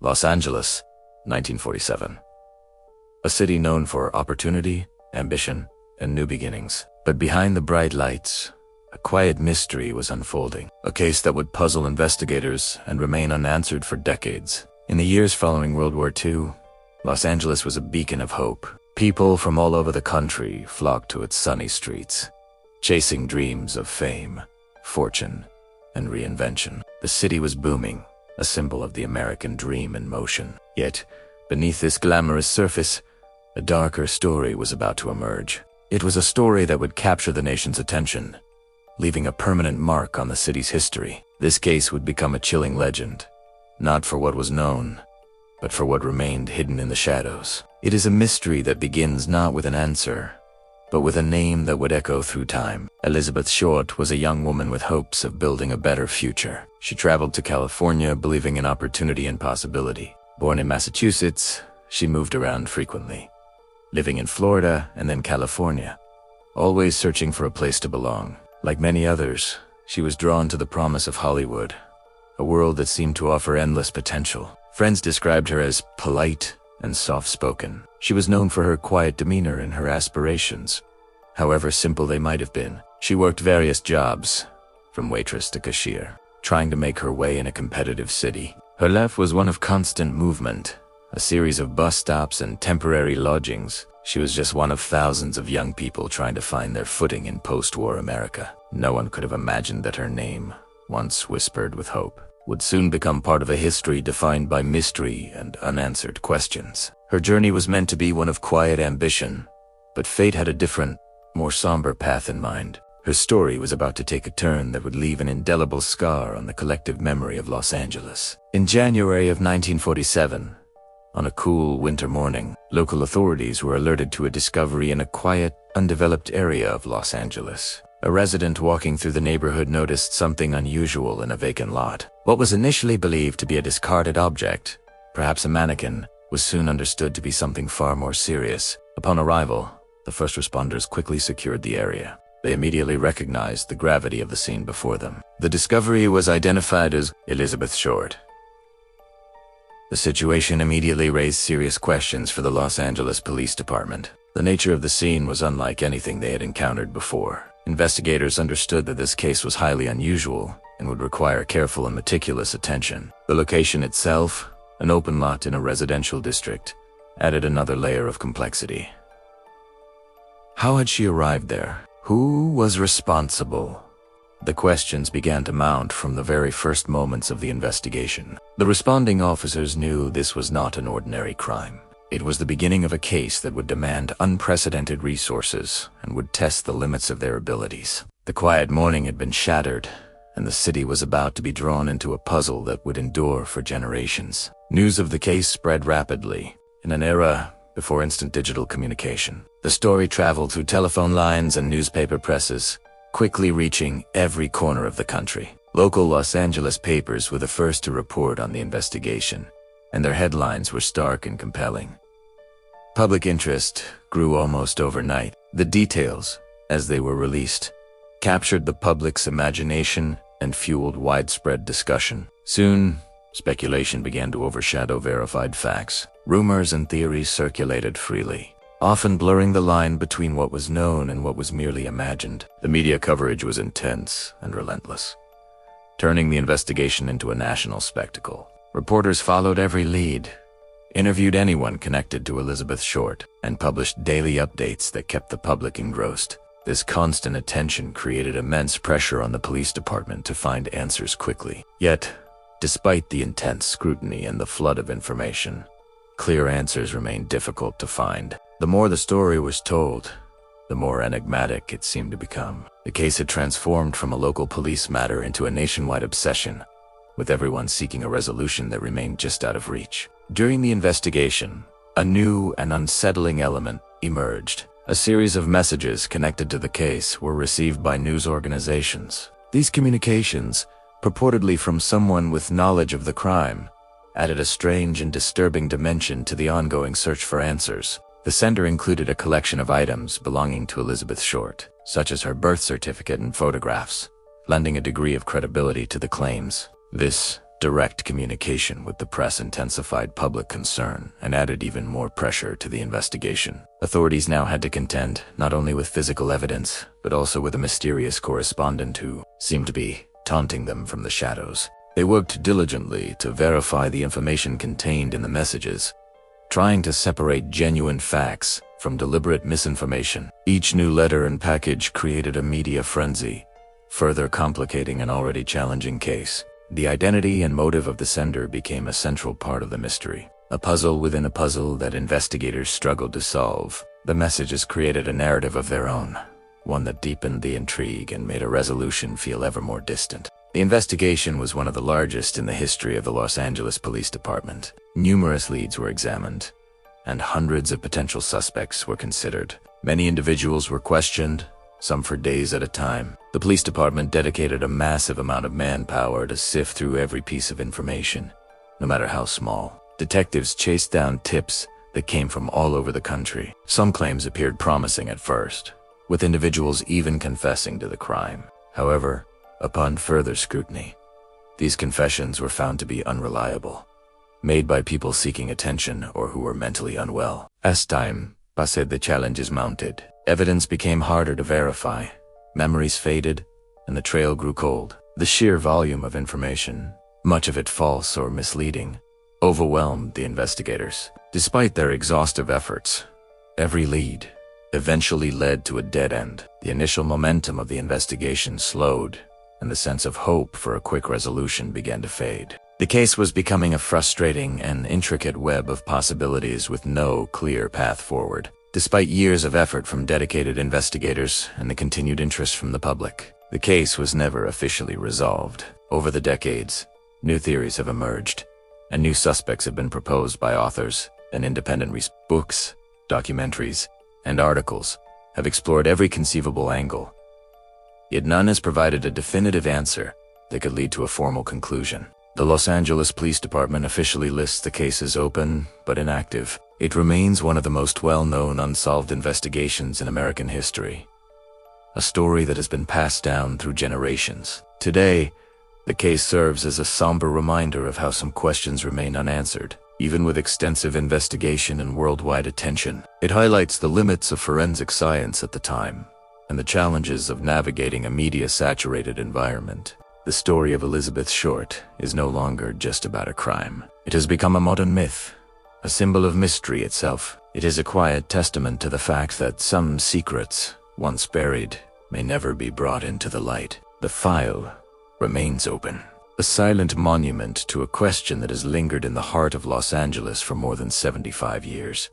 Los Angeles, 1947. A city known for opportunity, ambition, and new beginnings. But behind the bright lights, a quiet mystery was unfolding, a case that would puzzle investigators and remain unanswered for decades. In the years following World War II, Los Angeles was a beacon of hope. People from all over the country flocked to its sunny streets, chasing dreams of fame, fortune, and reinvention. The city was booming, a symbol of the American dream in motion. Yet, beneath this glamorous surface, a darker story was about to emerge. It was a story that would capture the nation's attention, leaving a permanent mark on the city's history. This case would become a chilling legend, not for what was known, but for what remained hidden in the shadows. It is a mystery that begins not with an answer, but with a name that would echo through time. Elizabeth Short was a young woman with hopes of building a better future. She traveled to California believing in opportunity and possibility. Born in Massachusetts, she moved around frequently, living in Florida and then California, always searching for a place to belong. Like many others, she was drawn to the promise of Hollywood, a world that seemed to offer endless potential. Friends described her as polite and soft-spoken. She was known for her quiet demeanor and her aspirations, however simple they might have been. She worked various jobs, from waitress to cashier, trying to make her way in a competitive city. Her life was one of constant movement, a series of bus stops and temporary lodgings. She was just one of thousands of young people trying to find their footing in post-war America. No one could have imagined that her name, once whispered with hope, would soon become part of a history defined by mystery and unanswered questions. Her journey was meant to be one of quiet ambition, but fate had a different, more somber path in mind. Her story was about to take a turn that would leave an indelible scar on the collective memory of Los Angeles. In January of 1947, on a cool winter morning, local authorities were alerted to a discovery in a quiet, undeveloped area of Los Angeles. A resident walking through the neighborhood noticed something unusual in a vacant lot. What was initially believed to be a discarded object, perhaps a mannequin, was soon understood to be something far more serious. Upon arrival, the first responders quickly secured the area. They immediately recognized the gravity of the scene before them. The discovery was identified as Elizabeth Short. The situation immediately raised serious questions for the Los Angeles Police Department. The nature of the scene was unlike anything they had encountered before. Investigators understood that this case was highly unusual and would require careful and meticulous attention. The location itself, an open lot in a residential district, added another layer of complexity. How had she arrived there? Who was responsible? The questions began to mount from the very first moments of the investigation. The responding officers knew this was not an ordinary crime. It was the beginning of a case that would demand unprecedented resources and would test the limits of their abilities. The quiet morning had been shattered, and the city was about to be drawn into a puzzle that would endure for generations. News of the case spread rapidly. In an era before instant digital communication, the story traveled through telephone lines and newspaper presses, quickly reaching every corner of the country. Local Los Angeles papers were the first to report on the investigation, and their headlines were stark and compelling. Public interest grew almost overnight. The details, as they were released, captured the public's imagination and fueled widespread discussion. Soon, speculation began to overshadow verified facts. Rumors and theories circulated freely, often blurring the line between what was known and what was merely imagined. The media coverage was intense and relentless, turning the investigation into a national spectacle. Reporters followed every lead, interviewed anyone connected to Elizabeth Short, and published daily updates that kept the public engrossed. This constant attention created immense pressure on the police department to find answers quickly. Yet, despite the intense scrutiny and the flood of information, clear answers remained difficult to find. The more the story was told, the more enigmatic it seemed to become. The case had transformed from a local police matter into a nationwide obsession, with everyone seeking a resolution that remained just out of reach. During the investigation, a new and unsettling element emerged. A series of messages connected to the case were received by news organizations. These communications, purportedly from someone with knowledge of the crime, added a strange and disturbing dimension to the ongoing search for answers. The sender included a collection of items belonging to Elizabeth Short, such as her birth certificate and photographs, lending a degree of credibility to the claims. This Direct communication with the press intensified public concern and added even more pressure to the investigation. Authorities now had to contend not only with physical evidence, but also with a mysterious correspondent who seemed to be taunting them from the shadows. They worked diligently to verify the information contained in the messages, trying to separate genuine facts from deliberate misinformation. Each new letter and package created a media frenzy, further complicating an already challenging case. The identity and motive of the sender became a central part of the mystery, a puzzle within a puzzle that investigators struggled to solve. The messages created a narrative of their own, one that deepened the intrigue and made a resolution feel ever more distant. The investigation was one of the largest in the history of the Los Angeles Police Department. Numerous leads were examined, and hundreds of potential suspects were considered. Many individuals were questioned, some for days at a time. The police department dedicated a massive amount of manpower to sift through every piece of information, no matter how small. Detectives chased down tips that came from all over the country. Some claims appeared promising at first, with individuals even confessing to the crime. However, upon further scrutiny, these confessions were found to be unreliable, made by people seeking attention or who were mentally unwell. As time passed, the challenges mounted. Evidence became harder to verify, memories faded, and the trail grew cold. The sheer volume of information, much of it false or misleading, overwhelmed the investigators. Despite their exhaustive efforts, every lead eventually led to a dead end. The initial momentum of the investigation slowed, and the sense of hope for a quick resolution began to fade. The case was becoming a frustrating and intricate web of possibilities with no clear path forward. Despite years of effort from dedicated investigators and the continued interest from the public, the case was never officially resolved. Over the decades, new theories have emerged, and new suspects have been proposed by authors and independent books, documentaries, and articles have explored every conceivable angle. Yet none has provided a definitive answer that could lead to a formal conclusion. The Los Angeles Police Department officially lists the case as open but inactive. It remains one of the most well-known unsolved investigations in American history, a story that has been passed down through generations. Today, the case serves as a somber reminder of how some questions remain unanswered, even with extensive investigation and worldwide attention. It highlights the limits of forensic science at the time, and the challenges of navigating a media-saturated environment. The story of Elizabeth Short is no longer just about a crime. It has become a modern myth, a symbol of mystery itself. It is a quiet testament to the fact that some secrets, once buried, may never be brought into the light. The file remains open, a silent monument to a question that has lingered in the heart of Los Angeles for more than 75 years.